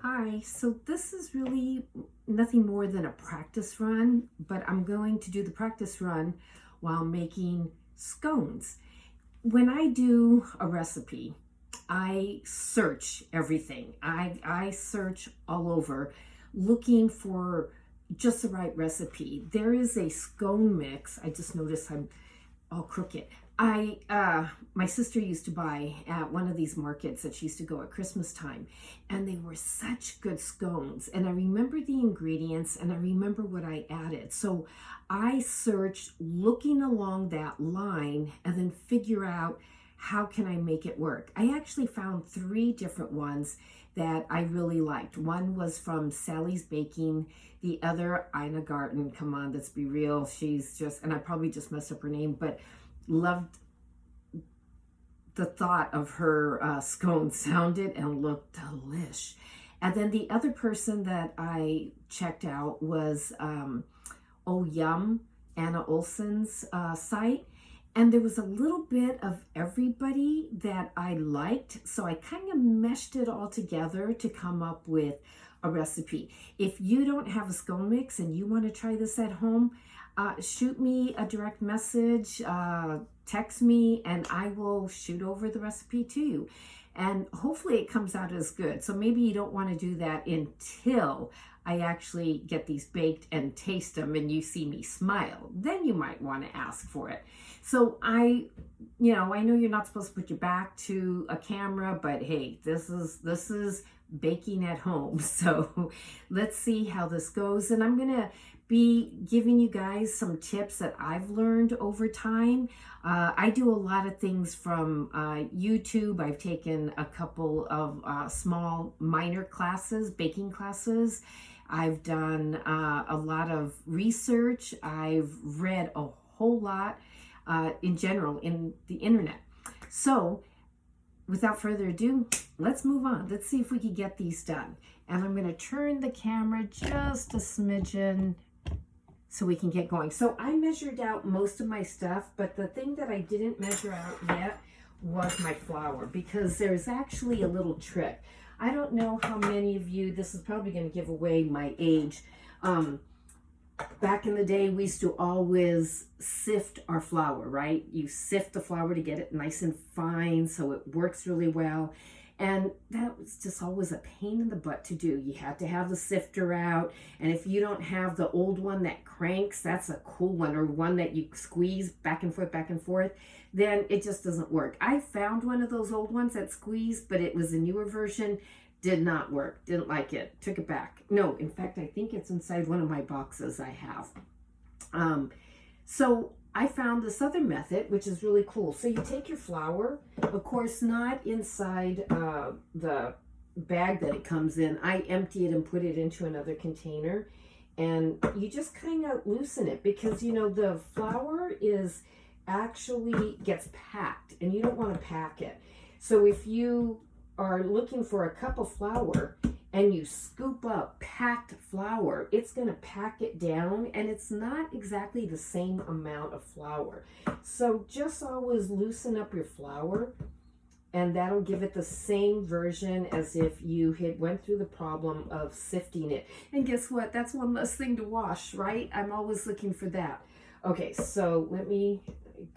Hi, so this is really nothing more than a practice run, but I'm going to do the practice run while making scones. When I do a recipe, I search everything. I search all over looking for just the right recipe. There is a scone mix. I just noticed I'm all crooked. My sister used to buy at one of these markets that she used to go at Christmas time, and they were such good scones. And I remember the ingredients and I remember what I added. So I searched looking along that line and then figure out how can I make it work. I actually found three different ones that I really liked. One was from Sally's Baking, the other Ina Garten. Come on, let's be real. She's just, and I probably just messed up her name, but loved the thought of her scone sounded and looked delish. And then the other person that I checked out was Oh Yum, Anna Olsen's site. And there was a little bit of everybody that I liked. So I kind of meshed it all together to come up with a recipe. If you don't have a scone mix and you want to try this at home, shoot me a direct message, text me, and I will shoot over the recipe to you. And hopefully it comes out as good. So maybe you don't want to do that until I actually get these baked and taste them and you see me smile. Then you might want to ask for it. So I know you're not supposed to put your back to a camera, but hey, this is baking at home. So let's see how this goes. And I'm going to be giving you guys some tips that I've learned over time. I do a lot of things from YouTube. I've taken a couple of small minor classes, baking classes. I've done a lot of research. I've read a whole lot in general in the internet. So without further ado, let's move on. Let's see if we can get these done. And I'm going to turn the camera just a smidgen so we can get going. So I measured out most of my stuff, but the thing that I didn't measure out yet was my flour, because there's actually a little trick. I don't know how many of you, this is probably going to give away my age. Back in the day, we used to always sift our flour, right? You sift the flour to get it nice and fine so it works really well. And that was just always a pain in the butt to do. You had to have the sifter out. And if you don't have the old one that cranks, that's a cool one, or one that you squeeze back and forth, then it just doesn't work. I found one of those old ones that squeezed, but it was a newer version. Did not work. Didn't like it. Took it back. No, in fact, I think it's inside one of my boxes I have. So I found this other method, which is really cool. So you take your flour, of course, not inside the bag that it comes in. I empty it and put it into another container. And you just kind of loosen it because, the flour is actually gets packed and you don't want to pack it. So if you are looking for a cup of flour and you scoop up packed flour, it's going to pack it down, and it's not exactly the same amount of flour. So just always loosen up your flour, and that'll give it the same version as if you had went through the problem of sifting it. And guess what? That's one less thing to wash, right? I'm always looking for that. Okay, so let me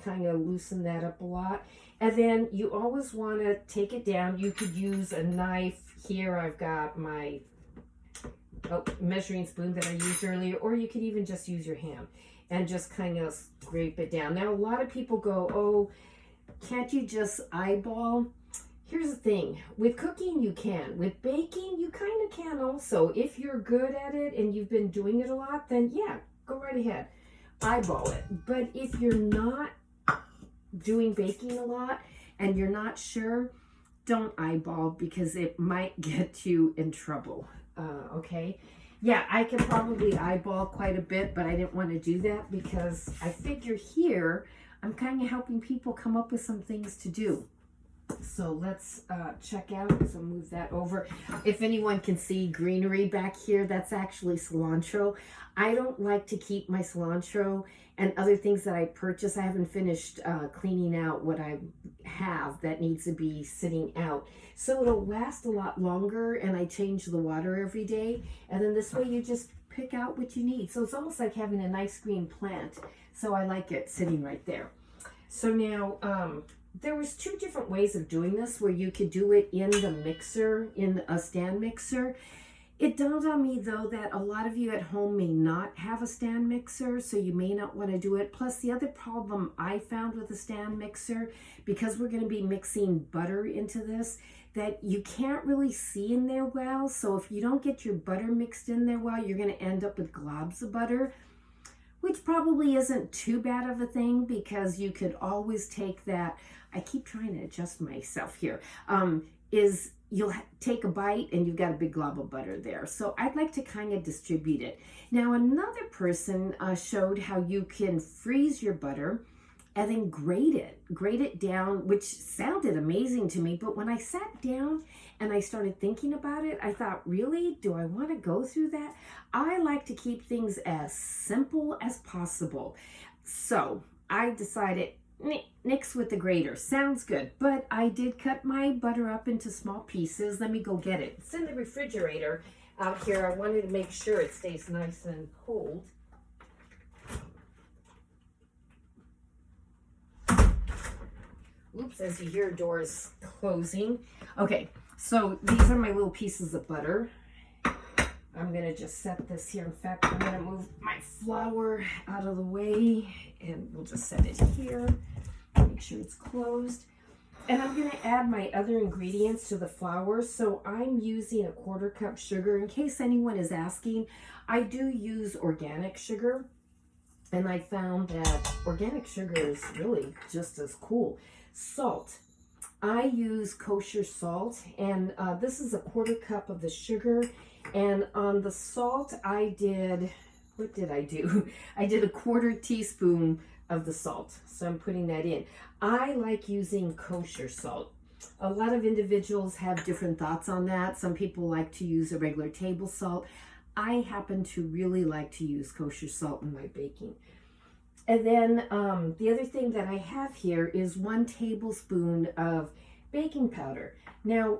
kind of loosen that up a lot. And then you always want to take it down. You could use a knife. Here I've got my measuring spoon that I used earlier, or you could even just use your hand and just kind of scrape it down. Now, a lot of people go, oh, can't you just eyeball? Here's the thing. With cooking, you can. With baking, you kind of can also. If you're good at it and you've been doing it a lot, then yeah, go right ahead. Eyeball it. But if you're not doing baking a lot and you're not sure, don't eyeball, because it might get you in trouble. Okay, yeah, I can probably eyeball quite a bit, but I didn't want to do that because I figure here I'm kind of helping people come up with some things to do. So let's check out. So move that over. If anyone can see greenery back here, that's actually cilantro. I don't like to keep my cilantro and other things that I purchase. I haven't finished cleaning out what I have that needs to be sitting out. So it'll last a lot longer, and I change the water every day. And then this way you just pick out what you need. So it's almost like having a nice green plant. So I like it sitting right there. So now, there was two different ways of doing this where you could do it in the mixer, in a stand mixer. It dawned on me though that a lot of you at home may not have a stand mixer, so you may not want to do it. Plus the other problem I found with a stand mixer, because we're going to be mixing butter into this, that you can't really see in there well. So if you don't get your butter mixed in there well, you're going to end up with globs of butter, which probably isn't too bad of a thing, because you could always take that. I keep trying to adjust myself here. You'll take a bite and you've got a big glob of butter there. So I'd like to kind of distribute it. Now another person showed how you can freeze your butter and then grate it down, which sounded amazing to me. But when I sat down and I started thinking about it, I thought, really, do I want to go through that? I like to keep things as simple as possible. So I decided, nix with the grater. Sounds good. But I did cut my butter up into small pieces. Let me go get it. It's in the refrigerator out here. I wanted to make sure it stays nice and cold. Oops, as you hear doors closing. Okay, so these are my little pieces of butter. I'm gonna just set this here. In fact, I'm gonna move my flour out of the way and we'll just set it here. Make sure it's closed. And I'm gonna add my other ingredients to the flour. So I'm using a 1/4 cup sugar. In case anyone is asking, I do use organic sugar. And I found that organic sugar is really just as cool. Salt. I use kosher salt, and this is a 1/4 cup of the sugar. And on the salt, I did, what did I do? I did a 1/4 teaspoon of the salt. So I'm putting that in. I like using kosher salt. A lot of individuals have different thoughts on that. Some people like to use a regular table salt. I happen to really like to use kosher salt in my baking. And then the other thing that I have here is 1 tablespoon of baking powder. Now,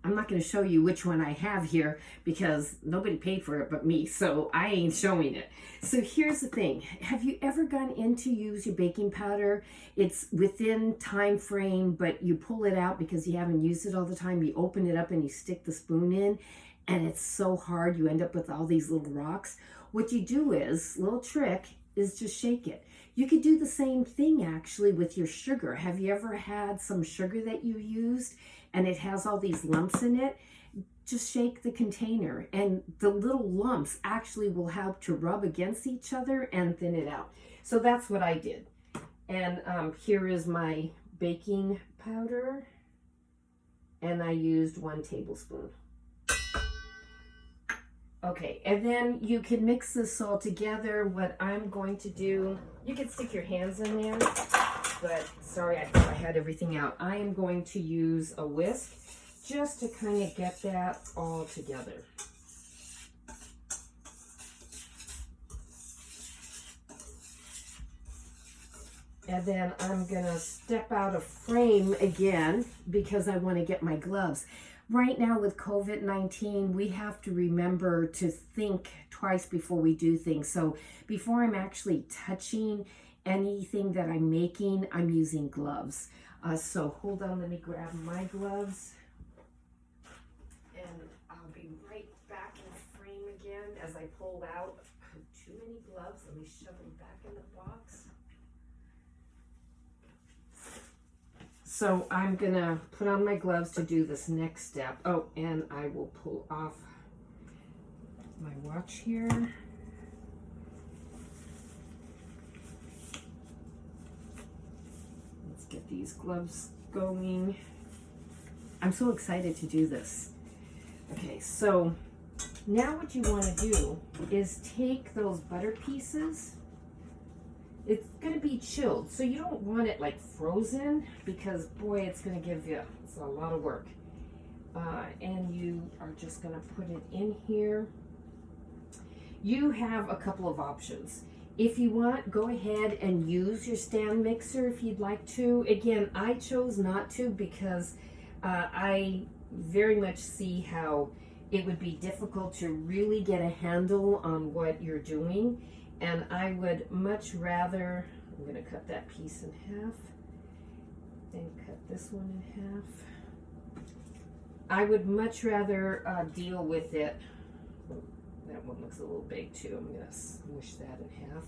I'm not going to show you which one I have here because nobody paid for it but me, so I ain't showing it. So here's the thing. Have you ever gone in to use your baking powder? It's within time frame, but you pull it out because you haven't used it all the time. You open it up and you stick the spoon in, and it's so hard. You end up with all these little rocks. What you do is, little trick, is just shake it. You could do the same thing actually with your sugar. Have you ever had some sugar that you used and it has all these lumps in it? Just shake the container and the little lumps actually will help to rub against each other and thin it out. So that's what I did. And here is my baking powder, and I used 1 tablespoon. Okay, and then you can mix this all together. What I'm going to do, you can stick your hands in there, but sorry, I thought I had everything out. I am going to use a whisk just to kind of get that all together. And then I'm gonna step out of frame again because I want to get my gloves. Right now with COVID-19, we have to remember to think twice before we do things. So before I'm actually touching anything that I'm making, I'm using gloves. So hold on, let me grab my gloves. And I'll be right back in frame again as I pull out. Too many gloves, let me shove them back in the box. So I'm gonna put on my gloves to do this next step. Oh, and I will pull off my watch here. Let's get these gloves going. I'm so excited to do this. Okay, so now what you want to do is take those butter pieces it's going to be chilled. So you don't want it like frozen because boy, it's going to give you, it's a lot of work. And you are just going to put it in here. You have a couple of options. If you want, go ahead and use your stand mixer if you'd like to. Again, I chose not to because I very much see how it would be difficult to really get a handle on what you're doing. And I would much rather, I'm going to cut that piece in half and cut this one in half. I would much rather deal with it. That one looks a little big too. I'm going to smush that in half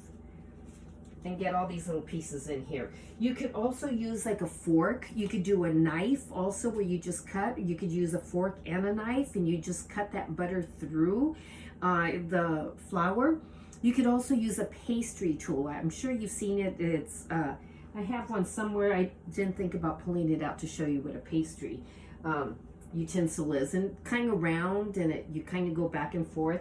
and get all these little pieces in here. You could also use like a fork. You could do a knife also where you just cut. You could use a fork and a knife and you just cut that butter through the flour. You could also use a pastry tool. I'm sure you've seen it. It's I have one somewhere. I didn't think about pulling it out to show you what a pastry utensil is, and kind of round, and you kind of go back and forth.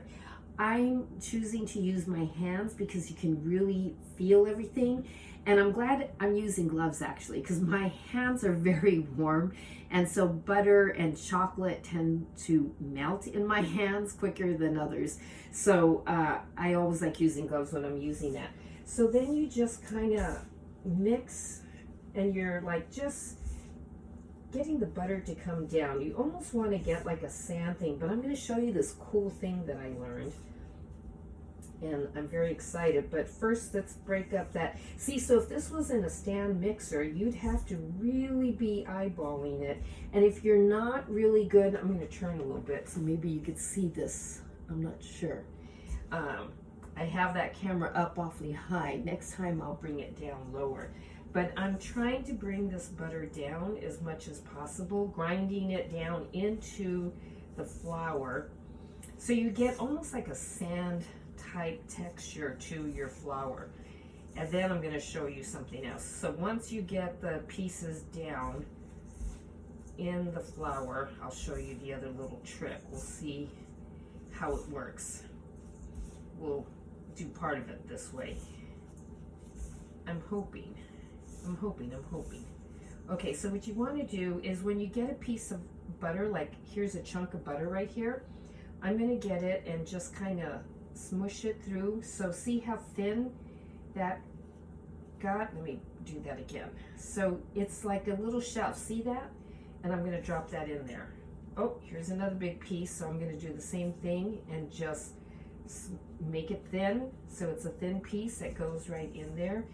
I'm choosing to use my hands because you can really feel everything, and I'm glad I'm using gloves actually because my hands are very warm, and so butter and chocolate tend to melt in my hands quicker than others. So I always like using gloves when I'm using that. So then you just kind of mix, and you're like just getting the butter to come down. You almost want to get like a sand thing, but I'm going to show you this cool thing that I learned. And I'm very excited, but first let's break up that. See, so if this was in a stand mixer, you'd have to really be eyeballing it. And if you're not really good, I'm going to turn a little bit so maybe you could see this. I'm not sure. I have that camera up awfully high. Next time I'll bring it down lower. But I'm trying to bring this butter down as much as possible, grinding it down into the flour. So you get almost like a sand type texture to your flour. And then I'm going to show you something else. So once you get the pieces down in the flour, I'll show you the other little trick. We'll see how it works. We'll do part of it this way. I'm hoping. Okay, so what you want to do is when you get a piece of butter, like here's a chunk of butter right here, I'm going to get it and just kind of smush it through. So see how thin that got? Let me do that again. So it's like a little shelf, see that? And I'm going to drop that in there. Oh, here's another big piece, so I'm going to do the same thing and just make it thin, so it's a thin piece that goes right in there.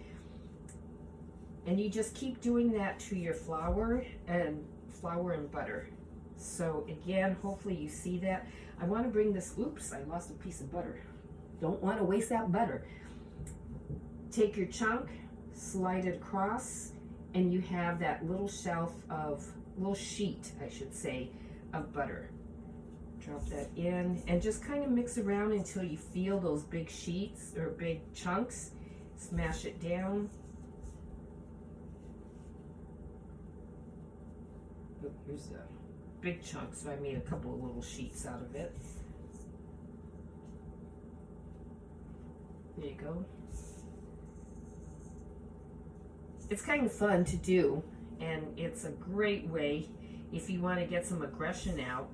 And you just keep doing that to your flour and butter. So again, hopefully you see that. I want to bring this, oops, I lost a piece of butter. Don't want to waste that butter. Take your chunk, slide it across, and you have that little little sheet, I should say, of butter. Drop that in and just kind of mix around until you feel those big sheets or big chunks. Smash it down. Oh, here's a big chunk, so I made a couple of little sheets out of it. There you go. It's kind of fun to do, and it's a great way if you want to get some aggression out.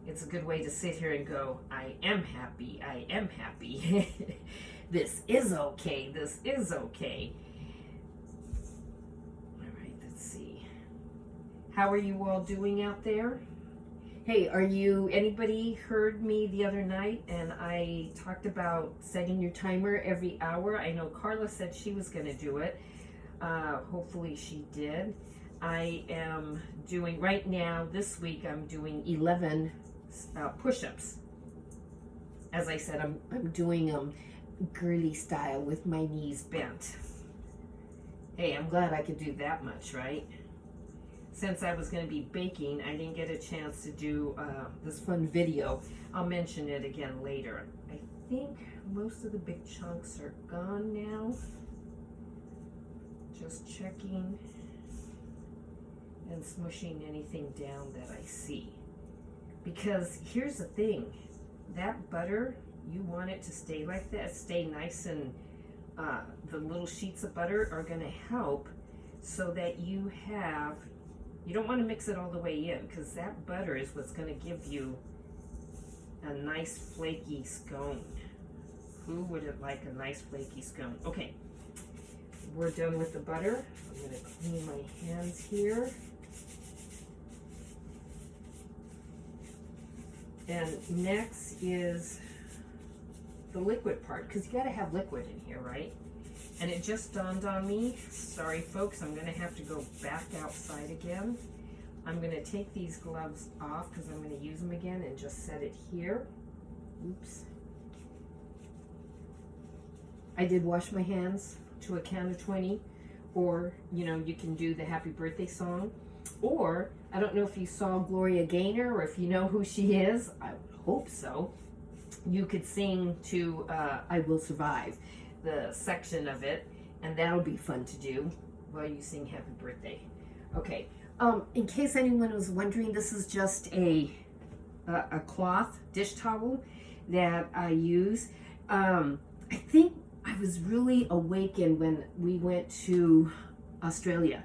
It's a good way to sit here and go, I am happy, I am happy. This is okay, this is okay. All right, let's see. How are you all doing out there? Hey, anybody heard me the other night and I talked about setting your timer every hour? I know Carla said she was going to do it. Hopefully she did. I am doing, right now, this week, I'm doing 11 push-ups. As I said, I'm doing them girly style with my knees bent. Hey, I'm glad I could do that much, right? Since I was going to be baking, I didn't get a chance to do this fun video. I'll mention it again later. I think most of the big chunks are gone now. Just checking and smushing anything down that I see. Because here's the thing, that butter, you want it to stay like that, stay nice and the little sheets of butter are going to help so that you don't want to mix it all the way in, because that butter is what's going to give you a nice flaky scone. Who wouldn't like a nice flaky scone? Okay, we're done with the butter. I'm going to clean my hands here. And next is the liquid part, because you got to have liquid in here, right? And it just dawned on me, sorry folks, I'm going to have to go back outside again. I'm going to take these gloves off because I'm going to use them again and just set it here. Oops. I did wash my hands to a count of 20, or, you know, you can do the happy birthday song, or, I don't know if you saw Gloria Gaynor, or if you know who she is, I would hope so. You could sing to I Will Survive, the section of it, and that'll be fun to do while you sing happy birthday. Okay, in case anyone was wondering, this is just a cloth dish towel that I use. I think I was really awakened when we went to Australia,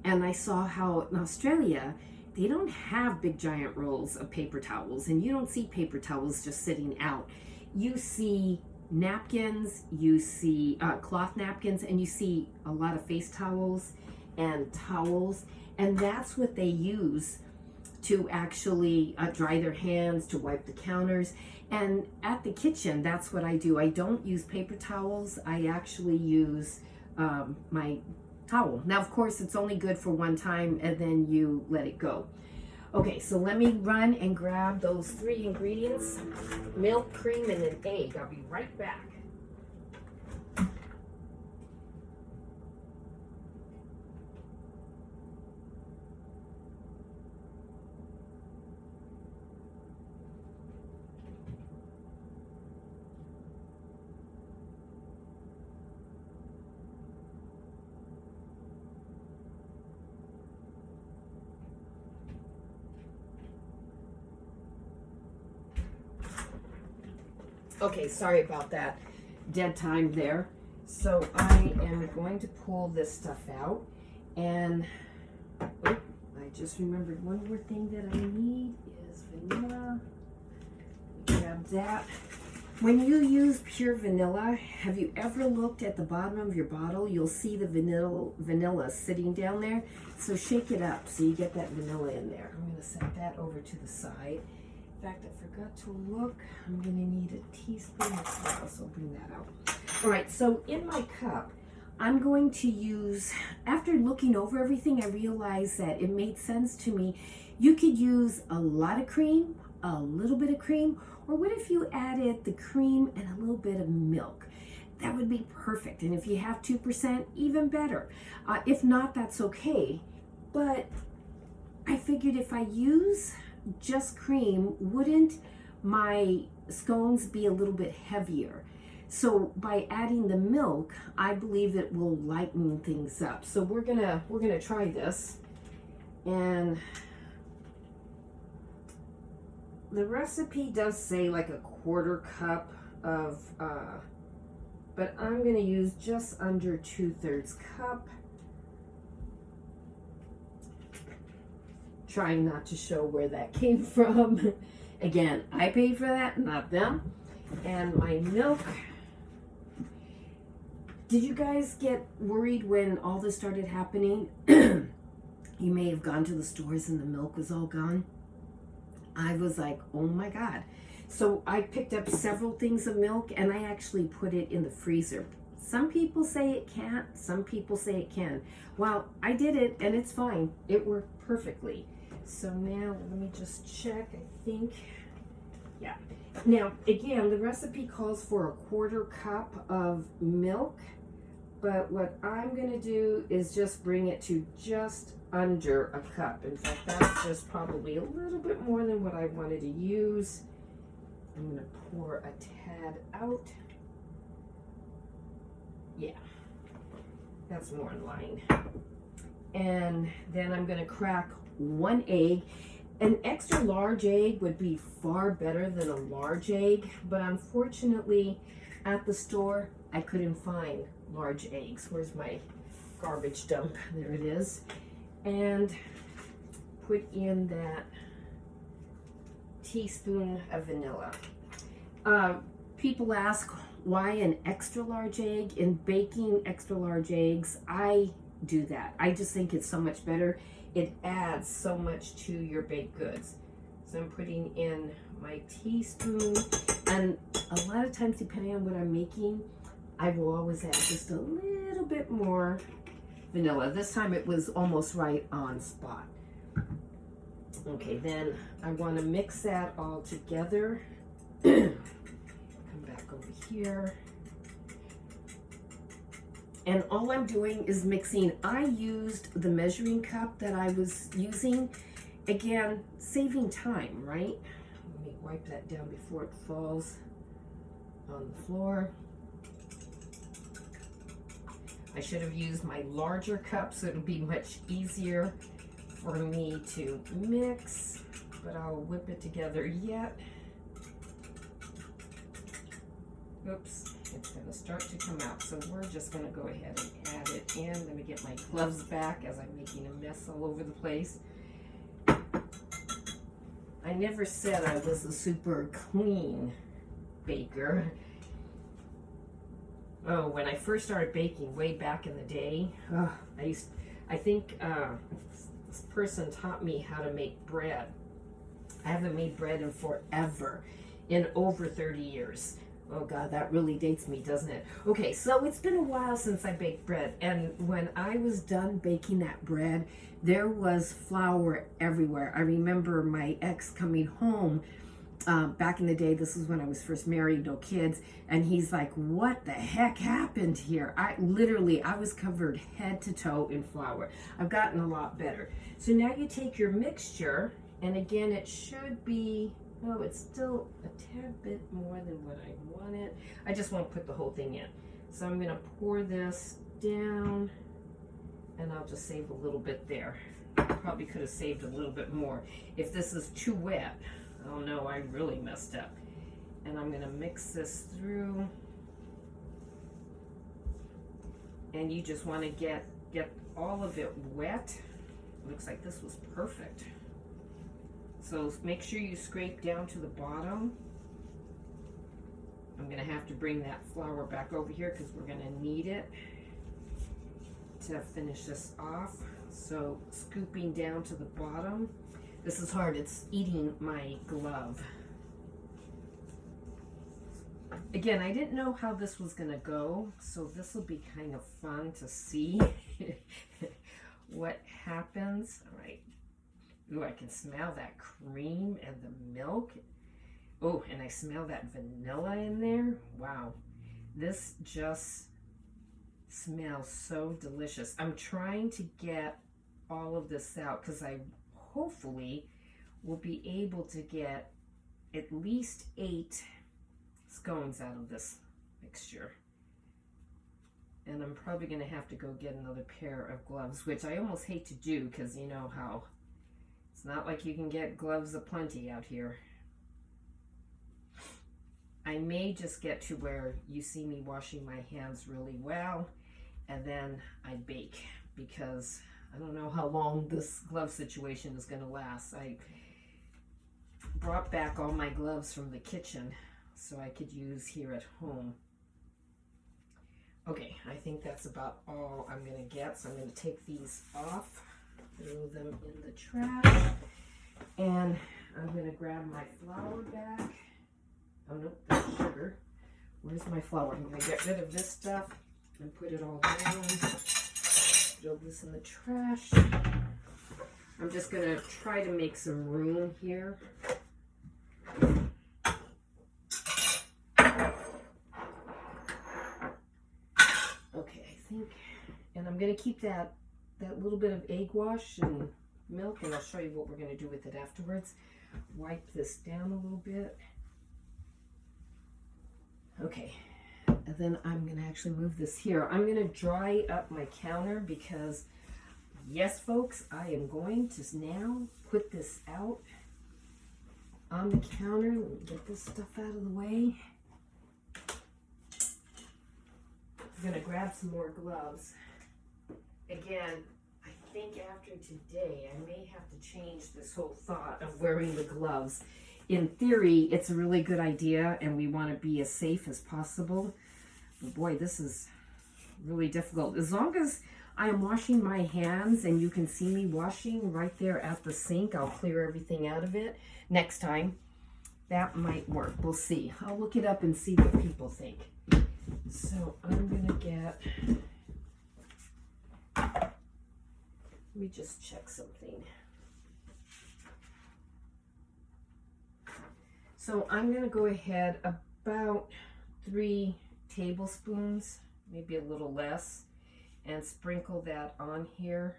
and I saw how in Australia they don't have big giant rolls of paper towels, and you don't see paper towels just sitting out. You see napkins, you see cloth napkins, and you see a lot of face towels and towels, and that's what they use to actually dry their hands, to wipe the counters. And at the kitchen, that's what I do. I don't use paper towels. I actually use my towel. Now, of course, it's only good for one time, and then you let it go. Okay, so let me run and grab those 3 ingredients: milk, cream, and an egg. I'll be right back. Okay, sorry about that dead time there. So I am going to pull this stuff out, and I just remembered one more thing that I need is vanilla. Grab that. When you use pure vanilla, have you ever looked at the bottom of your bottle? You'll see the vanilla sitting down there. So shake it up so you get that vanilla in there. I'm going to set that over to the side. In fact, I forgot to look. I'm going to need a teaspoon of sauce. I'll bring that out. All right, so in my cup, I'm going to use, after looking over everything, I realized that it made sense to me. You could use a lot of cream, a little bit of cream, or what if you added the cream and a little bit of milk? That would be perfect. And if you have 2%, even better. If not, that's okay. But I figured if I use just cream, wouldn't my scones be a little bit heavier? So by adding the milk, I believe it will lighten things up. So we're gonna try this, and the recipe does say like a 1/4 cup of, but I'm gonna use just under 2/3 cup. Trying not to show where that came from. Again, I paid for that, not them. And my milk. Did you guys get worried when all this started happening? You may have gone to the stores and the milk was all gone. I was like, oh my God. So I picked up several things of milk, and I actually put it in the freezer. Some people say it can't, some people say it can. Well, I did it, and it's fine. It worked perfectly. So now let me just check. I think, yeah. Now again, the recipe calls for a 1/4 cup of milk, but what I'm going to do is just bring it to just under a cup. In fact, that's just probably a little bit more than what I wanted to use. I'm going to pour a tad out. Yeah, that's more in line. And then I'm going to crack 1 egg. An extra large egg would be far better than a large egg, but unfortunately at the store I couldn't find large eggs. Where's my garbage dump? There it is. And put in that teaspoon of vanilla. People ask why an extra large egg. In baking extra large eggs, I do that. I just think it's so much better. It adds so much to your baked goods. So I'm putting in my teaspoon, and a lot of times, depending on what I'm making, I will always add just a little bit more vanilla. This time it was almost right on spot. Okay, then I want to mix that all together. Come back over here. And all I'm doing is mixing. I used the measuring cup that I was using. Again, saving time, right? Let me wipe that down before it falls on the floor. I should have used my larger cup so it'll be much easier for me to mix, but I'll whip it together yet. Oops, it's gonna start to come out, so we're just gonna go ahead and add it in. Let me get my gloves back as I'm making a mess all over the place. I never said I was a super clean baker. Oh, when I first started baking way back in the day, I think this person taught me how to make bread. I haven't made bread in forever, in over 30 years. Oh God, that really dates me, doesn't it? Okay, so it's been a while since I baked bread, and when I was done baking that bread, there was flour everywhere. I remember my ex coming home back in the day. This was when I was first married, no kids, and he's like, what the heck happened here? I was covered head to toe in flour. I've gotten a lot better. So now you take your mixture, and again, it should be, oh, it's still a tad bit more than what I wanted. I just want to put the whole thing in. So I'm going to pour this down, and I'll just save a little bit there. Probably could have saved a little bit more. If this is too wet, oh no, I really messed up. And I'm going to mix this through. And you just want to get all of it wet. Looks like this was perfect. So make sure you scrape down to the bottom. I'm going to have to bring that flour back over here because we're going to need it to finish this off. So scooping down to the bottom. This is hard. It's eating my glove. Again, I didn't know how this was going to go, so this will be kind of fun to see what happens. All right. Ooh, I can smell that cream and the milk. Oh, and I smell that vanilla in there. Wow. This just smells so delicious. I'm trying to get all of this out because I hopefully will be able to get at least 8 scones out of this mixture. And I'm probably going to have to go get another pair of gloves, which I almost hate to do because you know how it's not like you can get gloves aplenty out here. I may just get to where you see me washing my hands really well and then I bake because I don't know how long this glove situation is going to last. I brought back all my gloves from the kitchen so I could use here at home. Okay, I think that's about all I'm going to get. So I'm going to take these off, throw them in the trash, and I'm going to grab my flour back. Oh no, that's sugar. Where's my flour? I'm going to get rid of this stuff and put it all down. Throw this in the trash. I'm just going to try to make some room here. Okay, I think, and I'm going to keep that little bit of egg wash and milk, and I'll show you what we're going to do with it afterwards. Wipe this down a little bit. Okay, and then I'm going to actually move this here. I'm going to dry up my counter because, yes, folks, I am going to now put this out on the counter. Let me get this stuff out of the way. I'm gonna grab some more gloves. Again, I think after today, I may have to change this whole thought of wearing the gloves. In theory, it's a really good idea, and we want to be as safe as possible. But boy, this is really difficult. As long as I am washing my hands and you can see me washing right there at the sink, I'll clear everything out of it next time. That might work. We'll see. I'll look it up and see what people think. So I'm gonna get, let me just check something. So I'm gonna go ahead about 3 tablespoons, maybe a little less, and sprinkle that on here.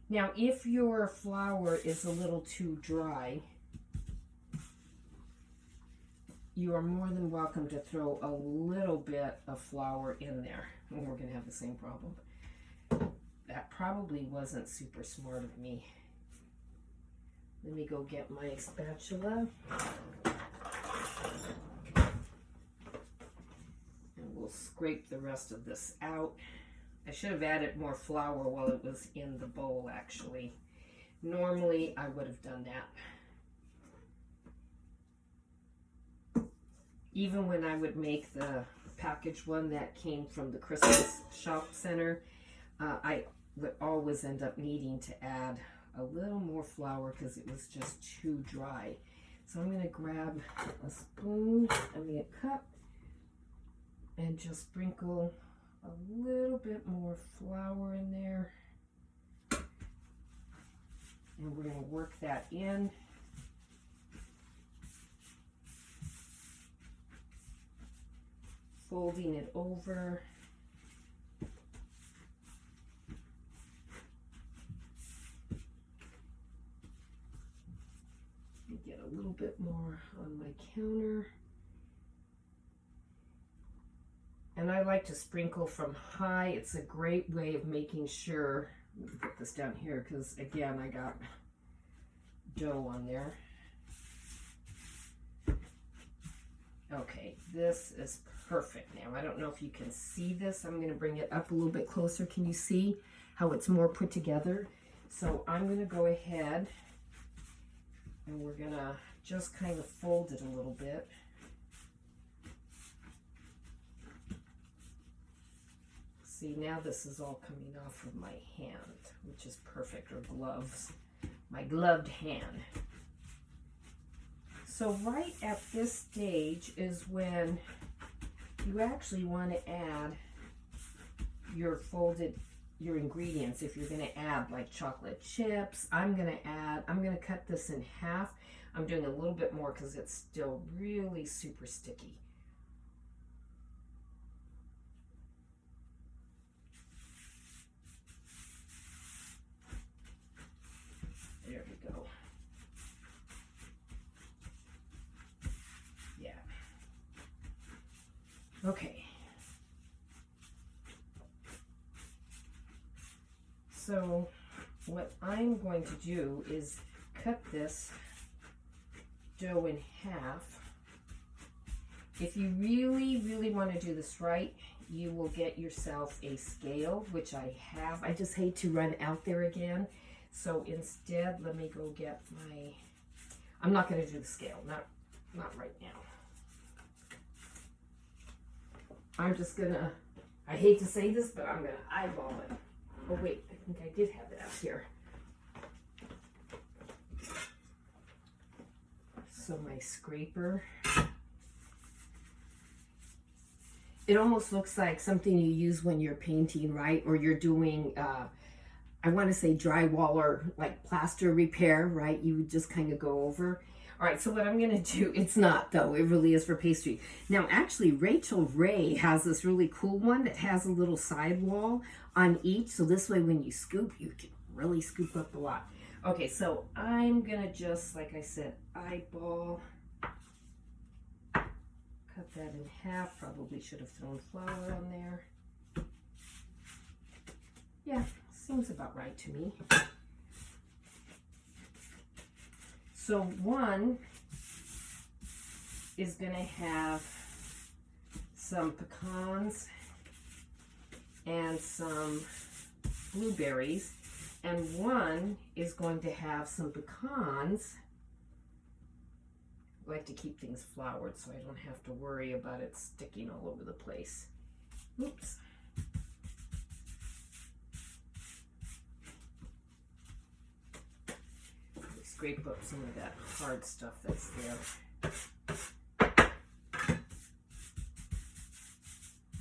Now, if your flour is a little too dry, you are more than welcome to throw a little bit of flour in there. And we're going to have the same problem. That probably wasn't super smart of me. Let me go get my spatula. And we'll scrape the rest of this out. I should have added more flour while it was in the bowl, actually. Normally, I would have done that. Even when I would make the packaged one that came from the Christmas shop center, I would always end up needing to add a little more flour because it was just too dry. So I'm going to grab a spoon, a cup, and just sprinkle a little bit more flour in there. And we're going to work that in. Folding it over. Get a little bit more on my counter. And I like to sprinkle from high. It's a great way of making sure, let me put this down here because again I got dough on there. Okay, this is perfect now. I don't know if you can see this. I'm going to bring it up a little bit closer. Can you see how it's more put together? So I'm going to go ahead and we're going to just kind of fold it a little bit. See, now this is all coming off of my hand, which is perfect, or gloves. My gloved hand. So right at this stage is when you actually want to add your ingredients. If you're going to add like chocolate chips, I'm going to cut this in half. I'm doing a little bit more because it's still really super sticky. There we go. Yeah. Okay. So what I'm going to do is cut this dough in half. If you really, really want to do this right, you will get yourself a scale, which I have. I just hate to run out there again. So instead, let me go get my, I'm not going to do the scale, not right now. I'm just going to, I hate to say this, but I'm going to eyeball it. Oh wait, I think I did have it out here. So my scraper, it almost looks like something you use when you're painting, right? Or you're doing, I want to say drywall or like plaster repair, right? You would just kind of go over. All right, so what I'm going to do, it's not though, it really is for pastry. Now actually Rachel Ray has this really cool one that has a little sidewall on each. So this way when you scoop, you can really scoop up a lot. Okay, so I'm going to just, like I said, eyeball, cut that in half. Probably should have thrown flour on there. Yeah, seems about right to me. So one is going to have some pecans and some blueberries, and one is going to have some pecans. I like to keep things floured so I don't have to worry about it sticking all over the place. Oops. Scrape up some of that hard stuff that's there.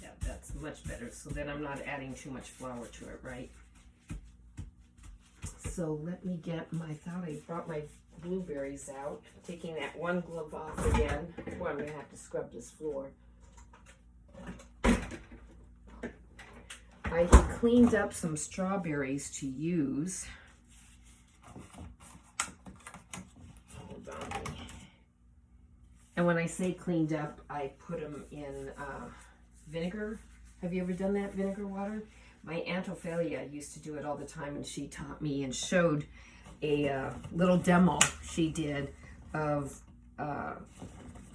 Yeah, that's much better. So then I'm not adding too much flour to it, right? So let me get I thought I brought my blueberries out. Taking that one glove off again. Boy, I'm going to have to scrub this floor. I cleaned up some strawberries to use. Hold on. And when I say cleaned up, I put them in vinegar. Have you ever done that, vinegar water? My Aunt Ophelia used to do it all the time, and she taught me and showed a little demo she did of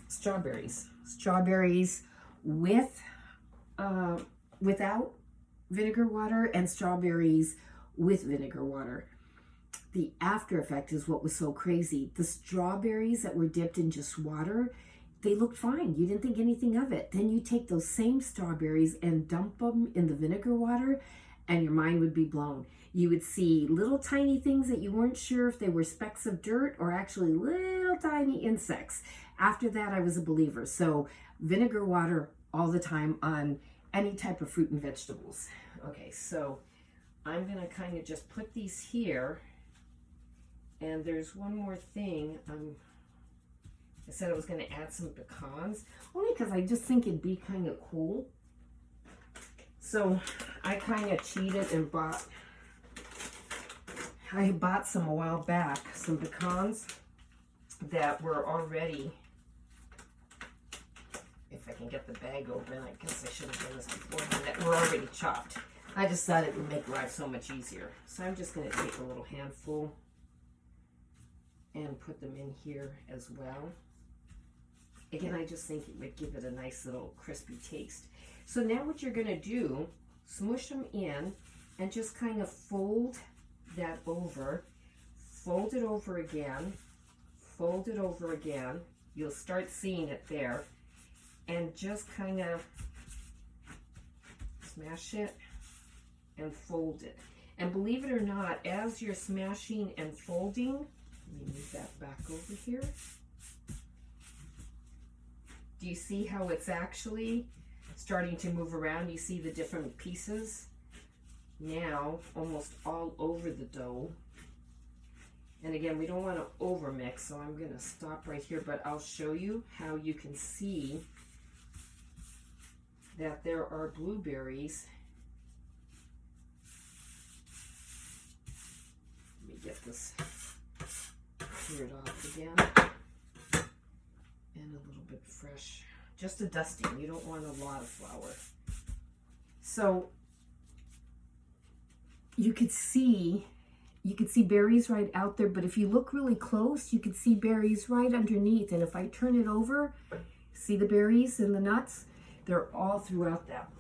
strawberries. Strawberries with without vinegar water and strawberries with vinegar water. The after effect is what was so crazy. The strawberries that were dipped in just water, they looked fine. You didn't think anything of it. Then you take those same strawberries and dump them in the vinegar water, and your mind would be blown. You would see little tiny things that you weren't sure if they were specks of dirt or actually little tiny insects. After that, I was a believer. So vinegar water all the time on any type of fruit and vegetables. Okay, so I'm going to kind of just put these here. And there's one more thing. I said I was going to add some pecans, only because I just think it'd be kind of cool. So I kind of cheated and bought some a while back, some pecans that were already, if I can get the bag open, I guess I should have done this before, that were already chopped. I just thought it would make life so much easier. So I'm just going to take a little handful and put them in here as well. Again, I just think it would give it a nice little crispy taste. So now what you're going to do, smush them in and just kind of fold that over. Fold it over again. Fold it over again. You'll start seeing it there. And just kind of smash it and fold it. And believe it or not, as you're smashing and folding, let me move that back over here. Do you see how it's actually starting to move around? You see the different pieces now almost all over the dough. And again, we don't want to over mix, so I'm going to stop right here, but I'll show you how you can see that there are blueberries. Let me get this cleared off again. And a little bit fresh, just a dusting. You don't want a lot of flour. So you could see berries right out there, but if you look really close, you could see berries right underneath. And if I turn it over, see the berries and the nuts? They're all throughout that.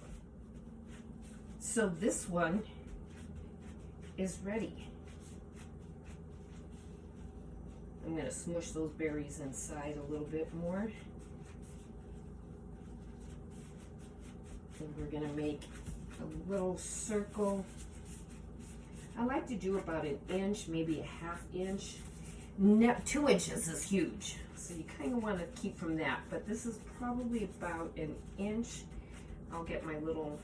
So this one is ready. I'm going to smush those berries inside a little bit more. And we're going to make a little circle. I like to do about an inch, maybe a half inch. 2 inches is huge. So you kind of want to keep from that. But this is probably about an inch. I'll get my little,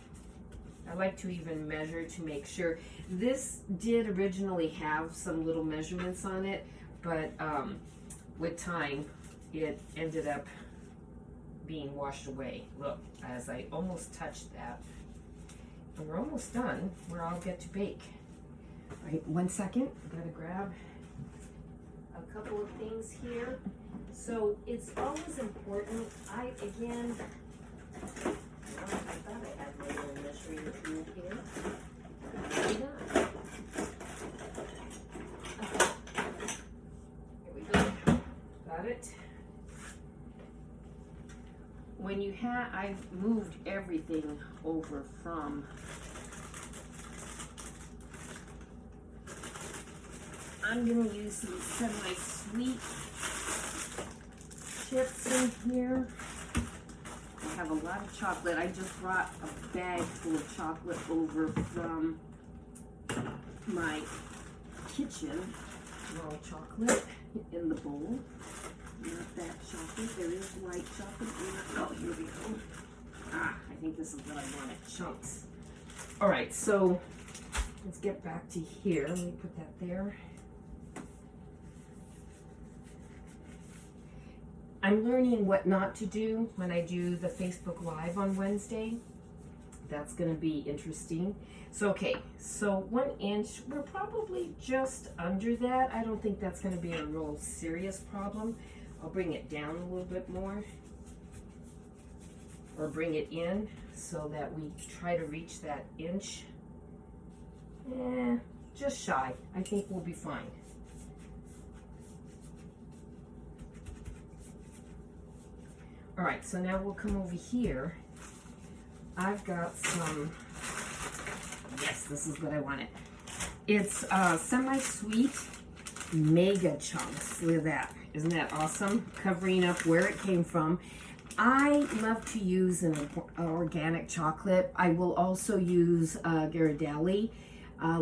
I like to even measure to make sure. This did originally have some little measurements on it. But with time, it ended up being washed away. Look, as I almost touched that. And we're almost done, where I'll get to bake. All right, 1 second. I'm going to grab a couple of things here. So it's always important. I thought I had my little measuring tool here. Maybe not. Got it. when you have, I've moved everything over from, I'm going to use some semi-sweet chips in here. I have a lot of chocolate. I just brought a bag full of chocolate over from my kitchen. Raw chocolate in the bowl. Not that chocolate. There is white chocolate. Oh, here we go. I think this is what I wanted. Chunks. All right, so let's get back to here. Let me put that there. I'm learning what not to do when I do the Facebook Live on Wednesday. That's going to be interesting. So, okay, so 1 inch, we're probably just under that. I don't think that's going to be a real serious problem. I'll bring it down a little bit more, or bring it in so that we try to reach that inch. Just shy. I think we'll be fine. All right, so now we'll come over here. I've got some, yes, this is what I wanted. It's semi-sweet mega chunks. Look at that. Isn't that awesome? Covering up where it came from. I love to use an organic chocolate. I will also use Ghirardelli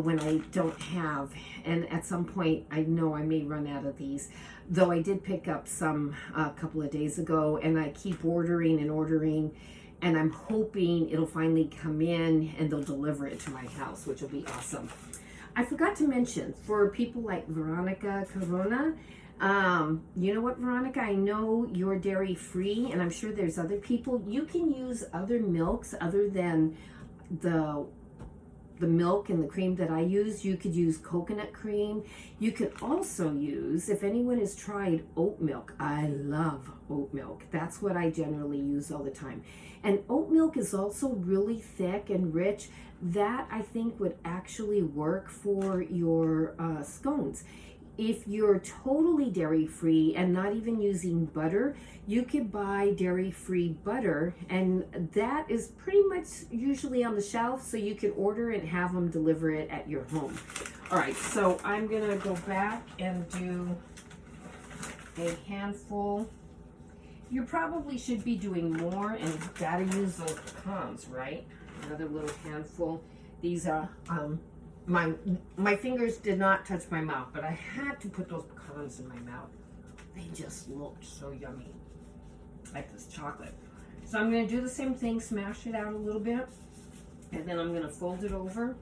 when I don't have, and at some point I know I may run out of these. Though I did pick up some a couple of days ago, and I keep ordering, and I'm hoping it'll finally come in and they'll deliver it to my house, which will be awesome. I forgot to mention, for people like Veronica Corona, you know what, Veronica, I know you're dairy free, and I'm sure there's other people. You can use other milks other than the milk and the cream that I use. You could use coconut cream. You could also use, if anyone has tried oat milk, I love oat milk. That's what I generally use all the time. And oat milk is also really thick and rich. That I think would actually work for your scones. If you're totally dairy-free and not even using butter, you could buy dairy-free butter, and that is pretty much usually on the shelf, so you could order and have them deliver it at your home. All right, so I'm gonna go back and do a handful. You probably should be doing more, and you've gotta use those pecans, right? Another little handful. These are, my fingers did not touch my mouth, but I had to put those pecans in my mouth. They just looked so yummy, like this chocolate. So I'm going to do the same thing, smash it out a little bit, and then I'm going to fold it over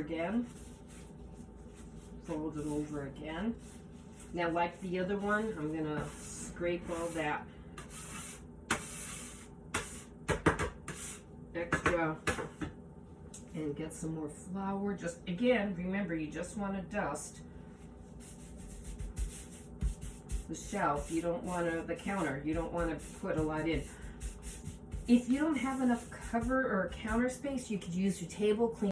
again, fold it over again. Now, like the other one, I'm going to scrape all that extra and get some more flour. Just again, remember, you just want to dust the shelf. You don't want to, the counter, you don't want to put a lot in. If you don't have enough cover or counter space, you could use your table, clean